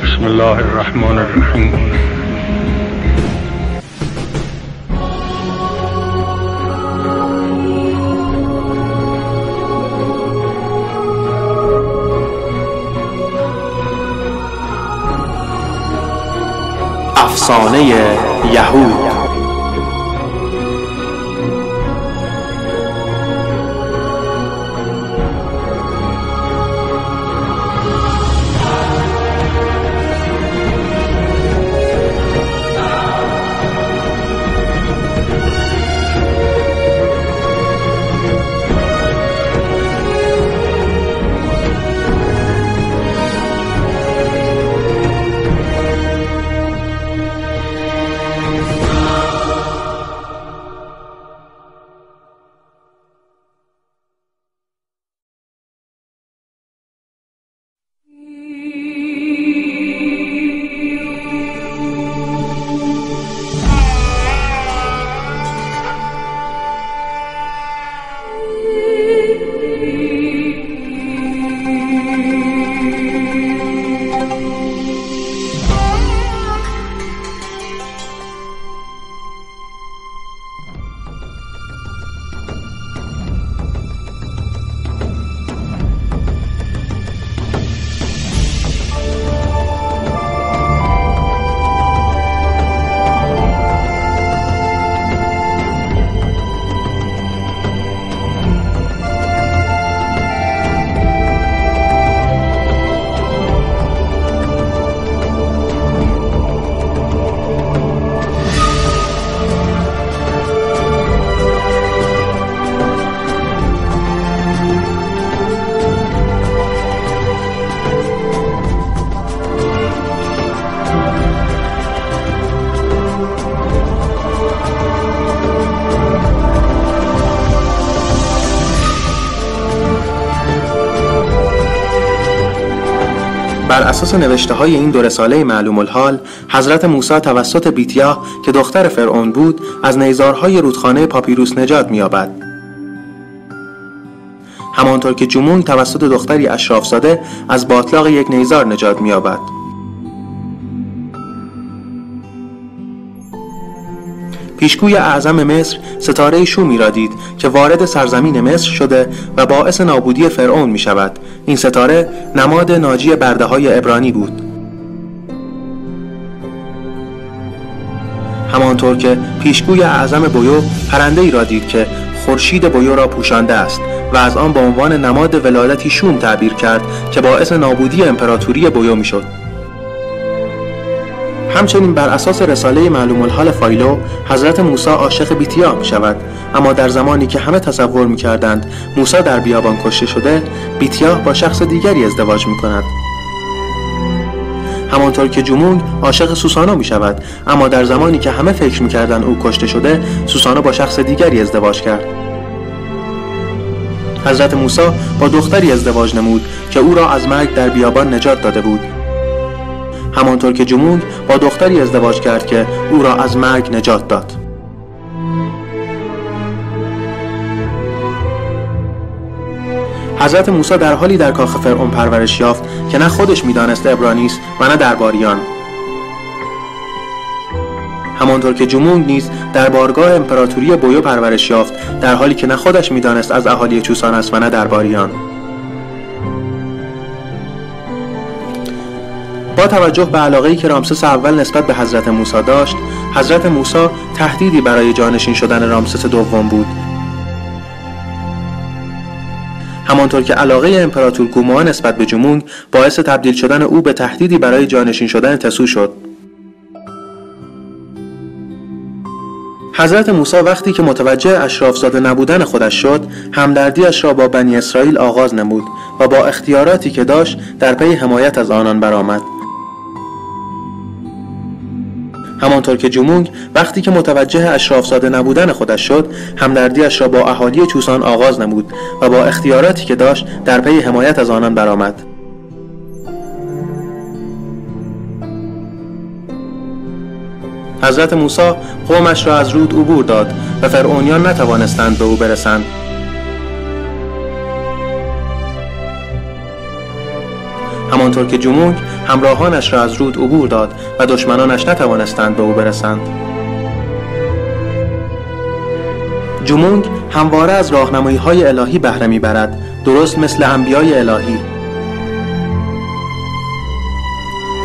بسم الله الرحمن الرحیم. افسانه یهود. بر اساس نوشته های این دو رساله معلوم الحال، حضرت موسی توسط بیتیا که دختر فرعون بود از نیزارهای رودخانه پاپیروس نجات می‌یابد. همانطور که جمونگ توسط دختری اشرافزاده از باطلاق یک نیزار نجات می‌یابد. پیشگوی اعظم مصر ستاره شومی را دید که وارد سرزمین مصر شده و باعث نابودی فرعون می شود. این ستاره نماد ناجی برده های عبرانی بود. همانطور که پیشگوی اعظم بویو پرنده‌ای را دید که خورشید بویو را پوشانده است و از آن به عنوان نماد ولادتی شوم تعبیر کرد که باعث نابودی امپراتوری بویو می شد. همچنین بر اساس رساله معلوم الحال فایلو، حضرت موسی عاشق بیتیا می شود، اما در زمانی که همه تصور می کردند موسی در بیابان کشته شده، بیتیا با شخص دیگری ازدواج می کند. همانطور که جمونگ عاشق سوسانو می شود، اما در زمانی که همه فکر می کردند او کشته شده، سوسانو با شخص دیگری ازدواج کرد. حضرت موسی با دختری ازدواج نمود که او را از مرگ در بیابان نجات داده بود. همانطور که جمونگ با دختری ازدواج کرد که او را از مرگ نجات داد. حضرت موسی در حالی در کاخ فرعون پرورش یافت که نه خودش می‌دانست عبرانی است و نه درباریان. همانطور که جمونگ نیز در بارگاه امپراتوری بویو پرورش یافت در حالی که نه خودش می‌دانست از اهالی چوسان است و نه درباریان. با توجه به علاقه‌ای که رامسس اول نسبت به حضرت موسی داشت، حضرت موسی تهدیدی برای جانشین شدن رامسس دوم بود. همانطور که علاقه امپراتور گوموها نسبت به جمونگ باعث تبدیل شدن او به تهدیدی برای جانشین شدن تسو شد. حضرت موسی وقتی که متوجه اشرافزاده نبودن خودش شد، همدردیش را با بنی اسرائیل آغاز نمود و با اختیاراتی که داشت در پی حمایت از آنان برآمد. همانطور که جمونگ وقتی که متوجه اشرافزاده نبودن خودش شد، همدردیش را با اهالی چوسان آغاز نمود و با اختیاراتی که داشت در پی حمایت از آنان برآمد. حضرت موسی قومش را از رود عبور داد و فرعونیان نتوانستند به او برسند. همانطور که جمونگ همراهانش را از رود عبور داد و دشمنانش نتوانستند به او برسند. جمونگ همواره از راهنمایی‌های الهی بهره می‌برد، درست مثل انبیای الهی.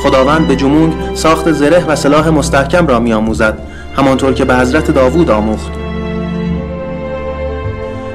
خداوند به جمونگ ساخت زره و سلاح مستحکم را می‌آموزد، همانطور که به حضرت داوود آموخت.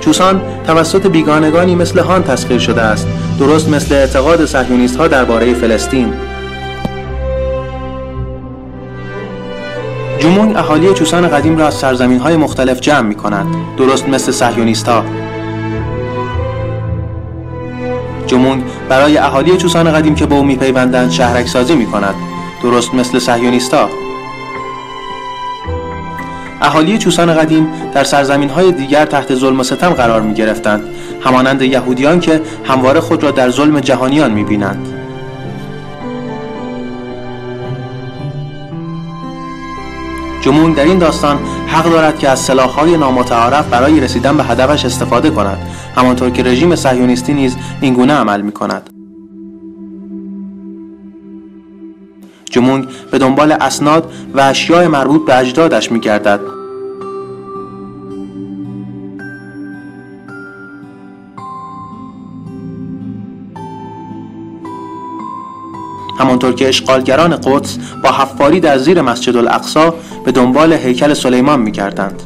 چوسان توسط بیگانگانی مثل هان تسخیر شده است، درست مثل اعتقاد صهیونیست‌ها درباره فلسطین. جمونگ اهالی چوسان قدیم را از سرزمین‌های مختلف جمع می‌کند، درست مثل صهیونیست‌ها. جمونگ برای اهالی چوسان قدیم که به او می‌پیوندند شهرک‌سازی می‌کند، درست مثل صهیونیست‌ها. اهالی چوسان قدیم در سرزمین‌های دیگر تحت ظلم و ستم قرار می‌گرفتند، همانند یهودیان که همواره خود را در ظلم جهانیان می‌بینند. جمونگ در این داستان حق دارد که از سلاح‌های نامتعارف برای رسیدن به هدفش استفاده کند، همانطور که رژیم صهیونیستی نیز اینگونه عمل می‌کند. جمونگ به دنبال اسناد و اشیاء مربوط به اجدادش می‌گردد. همانطور که اشغالگران قدس با حفاری در زیر مسجد الاقصی به دنبال هیکل سلیمان می‌گردند.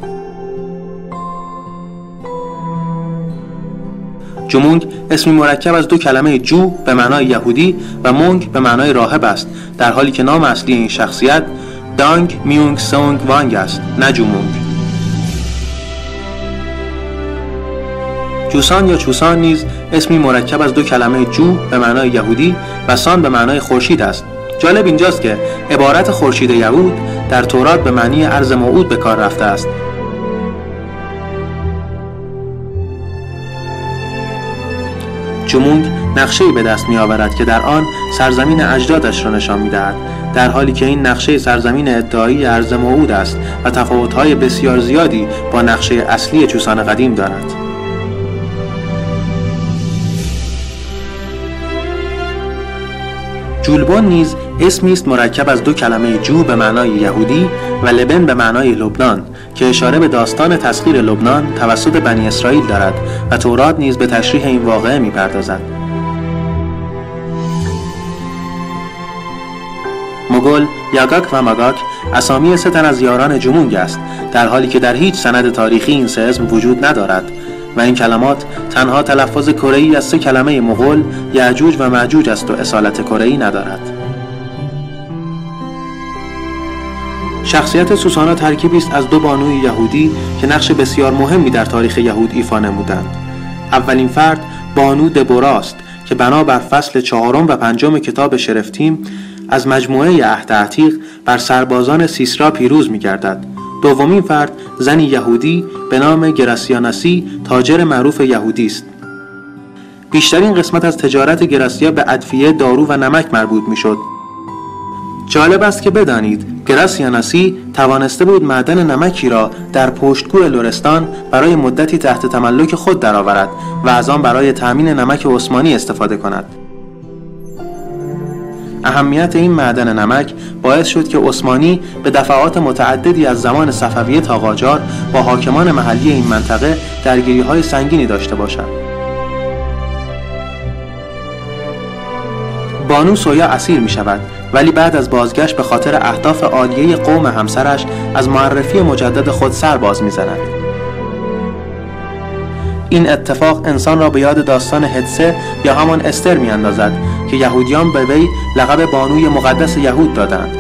جمونگ اسمی مرکب از دو کلمه جو به معنای یهودی و مونگ به معنای راهب است، در حالی که نام اصلی این شخصیت دانگ میونگ سونگ وانگ است، نه جمونگ. جوسان یا چوسان نیز اسمی مرکب از دو کلمه جو به معنای یهودی و سان به معنای خورشید است. جالب اینجاست که عبارت خورشید یهود در تورات به معنی ارض موعود به کار رفته است. جمونگ نقشه‌ای به دست می‌آورد که در آن سرزمین اجدادش را نشان می‌دهد، در حالی که این نقشه سرزمین ادعایی ارض موعود است و تفاوت‌های بسیار زیادی با نقشه اصلی چوسان قدیم دارد. جولبون نیز اسمی است مرکب از دو کلمه جو به معنای یهودی و لبن به معنای لبنان که اشاره به داستان تسخیر لبنان توسط بنی اسرائیل دارد و تورات نیز به تشریح این واقعه می‌پردازد. مغول، یاگاک و ماگاک اسامی سه تن از یاران جمونگ است، در حالی که در هیچ سند تاریخی این سه اسم وجود ندارد و این کلمات تنها تلفظ کره‌ای از سه کلمه مغول، یأجوج و مأجوج است و اصالت کره‌ای ندارد. شخصیت سوسانا ترکیبی است از دو بانوی یهودی که نقش بسیار مهمی در تاریخ یهود ایفا نمودند. اولین فرد بانو دبورا است که بنابر فصل 4 و 5 کتاب شرفتیم از مجموعه عهد عتیق بر سربازان سیسرا پیروز می‌گردد. دومین فرد زنی یهودی به نام گراسیاناسی، تاجر معروف یهودی است. بیشترین قسمت از تجارت گراسیا به ادویه، دارو و نمک مربوط می‌شد. جالب است که بدانید گراسیاناسی توانسته بود معدن نمکی را در پشتگوی لرستان برای مدتی تحت تملک خود درآورد و از آن برای تأمین نمک عثمانی استفاده کند. اهمیت این معدن نمک باعث شد که عثمانی به دفعات متعددی از زمان صفویه تا قاجار با حاکمان محلی این منطقه درگیری‌های سنگینی داشته باشد. بانو سویا اسیر می شود، ولی بعد از بازگشت به خاطر اهداف عالیه قوم همسرش از معرفی مجدد خود سر باز می زند. این اتفاق انسان را به یاد داستان هدسه یا همان استر می اندازد که یهودیان به وی لقب بانوی مقدس یهود دادند.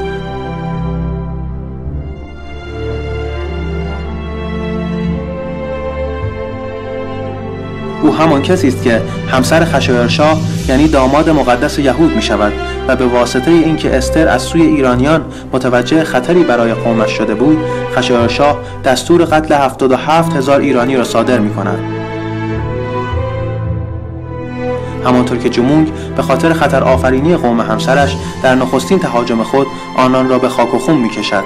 او همان کسی است که همسر خشایارشاه یعنی داماد مقدس یهود می شود و به واسطه اینکه استر از سوی ایرانیان متوجه خطری برای قومش شده بود، خشایارشاه دستور قتل 77,000 ایرانی را صادر می کند. همانطور که جمونگ به خاطر خطر آفرینی قوم همسرش در نخستین تهاجم خود آنان را به خاک و خون می کشد.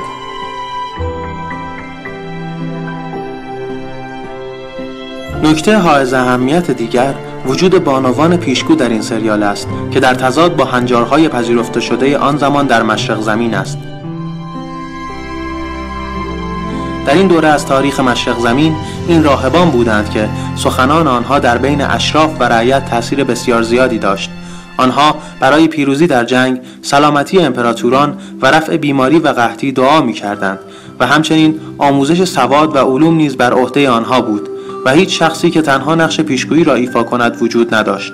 نکته حائز اهمیت دیگر وجود بانوان پیشگو در این سریال است که در تضاد با هنجارهای پذیرفته شده آن زمان در مشرق زمین است. در این دوره از تاریخ مشرق زمین این راهبان بودند که سخنان آنها در بین اشراف و رعیت تأثیر بسیار زیادی داشت. آنها برای پیروزی در جنگ، سلامتی امپراتوران و رفع بیماری و قحطی دعا می‌کردند و همچنین آموزش سواد و علوم نیز بر عهده آنها بود و هیچ شخصی که تنها نقش پیشگویی را ایفا کند وجود نداشت.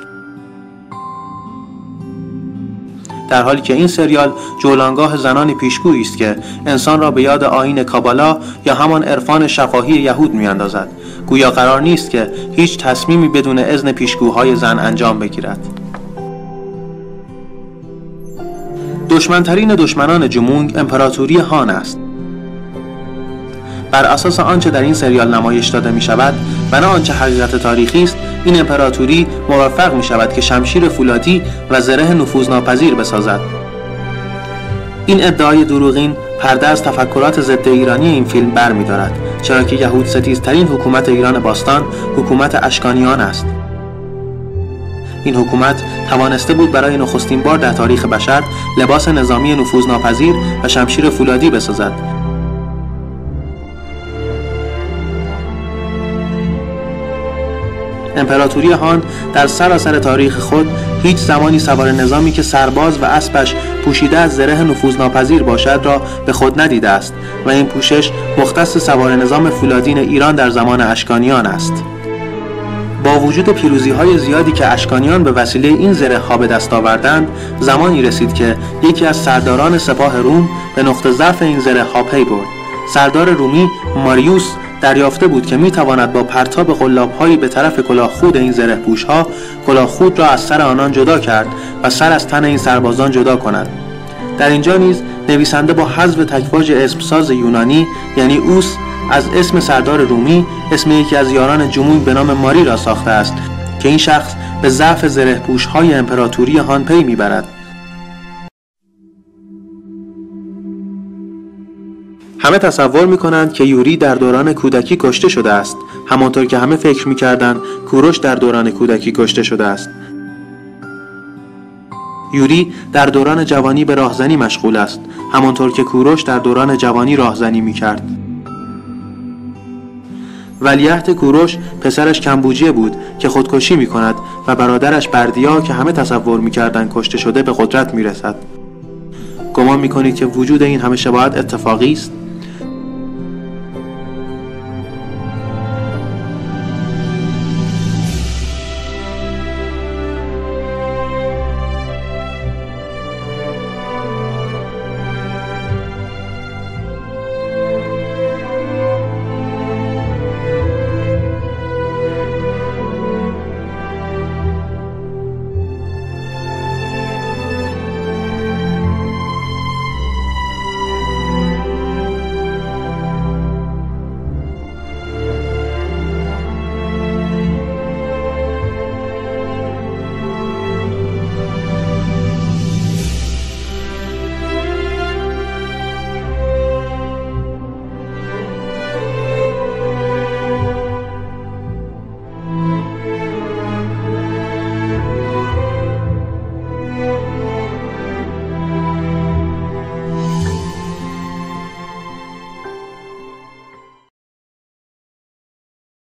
در حالی که این سریال جولانگاه زنان پیشگویی است که انسان را به یاد آیین کابالا یا همان عرفان شفاهی یهود می‌اندازد، گویا قرار نیست که هیچ تصمیمی بدون اذن پیشگوهای زن انجام بگیرد. دشمنترین دشمنان جمونگ امپراتوری هان است. بر اساس آنچه در این سریال نمایش داده می شود و نه آنچه حقیقت تاریخی است، این امپراتوری موفق می شود که شمشیر فولادی و زره نفوذناپذیر بسازد. این ادعای دروغین پرده از تفکرات ضد ایرانی این فیلم بر می دارد، چرا که یهود ستیزترین حکومت ایران باستان حکومت اشکانیان است. این حکومت توانسته بود برای نخستین بار در تاریخ بشر لباس نظامی نفوذناپذیر و شمشیر فولادی بسازد. امپراتوری هان در سراسر تاریخ خود هیچ زمانی سوار نظامی که سرباز و اسبش پوشیده از زره نفوذناپذیر باشد را به خود ندیده است و این پوشش مختص سوار نظام فولادین ایران در زمان اشکانیان است. با وجود پیروزی‌های زیادی که اشکانیان به وسیله این زره‌ها به دست آوردند، زمانی رسید که یکی از سرداران سپاه روم به نقطه ضعف این زره‌ها پی برد. سردار رومی ماریوس دریافته بود که میتواند با پرتاب قلاب‌هایی به طرف کلاهخود این زره‌پوش‌ها کلاهخود را از سر آنان جدا کرد و سر از تن این سربازان جدا کند. در اینجا نیز نویسنده با حذف تکواژ اسمساز یونانی یعنی اوس از اسم سردار رومی اسم یکی از یاران جمونگ به نام ماری را ساخته است که این شخص به ضعف زره‌پوش‌های امپراتوری هان پی میبرد. همه تصور میکنند که یوری در دوران کودکی کشته شده است، همانطور که همه فکر میکردند کوروش در دوران کودکی کشته شده است. یوری در دوران جوانی به راهزنی مشغول است، همانطور که کوروش در دوران جوانی راهزنی میکرد. ولیعهد کوروش پسرش کمبوجیه بود که خودکشی میکند و برادرش بردیا که همه تصور میکردند کشته شده به قدرت میرسد. گمان میکنید که وجود این همه شباهت اتفاقی است؟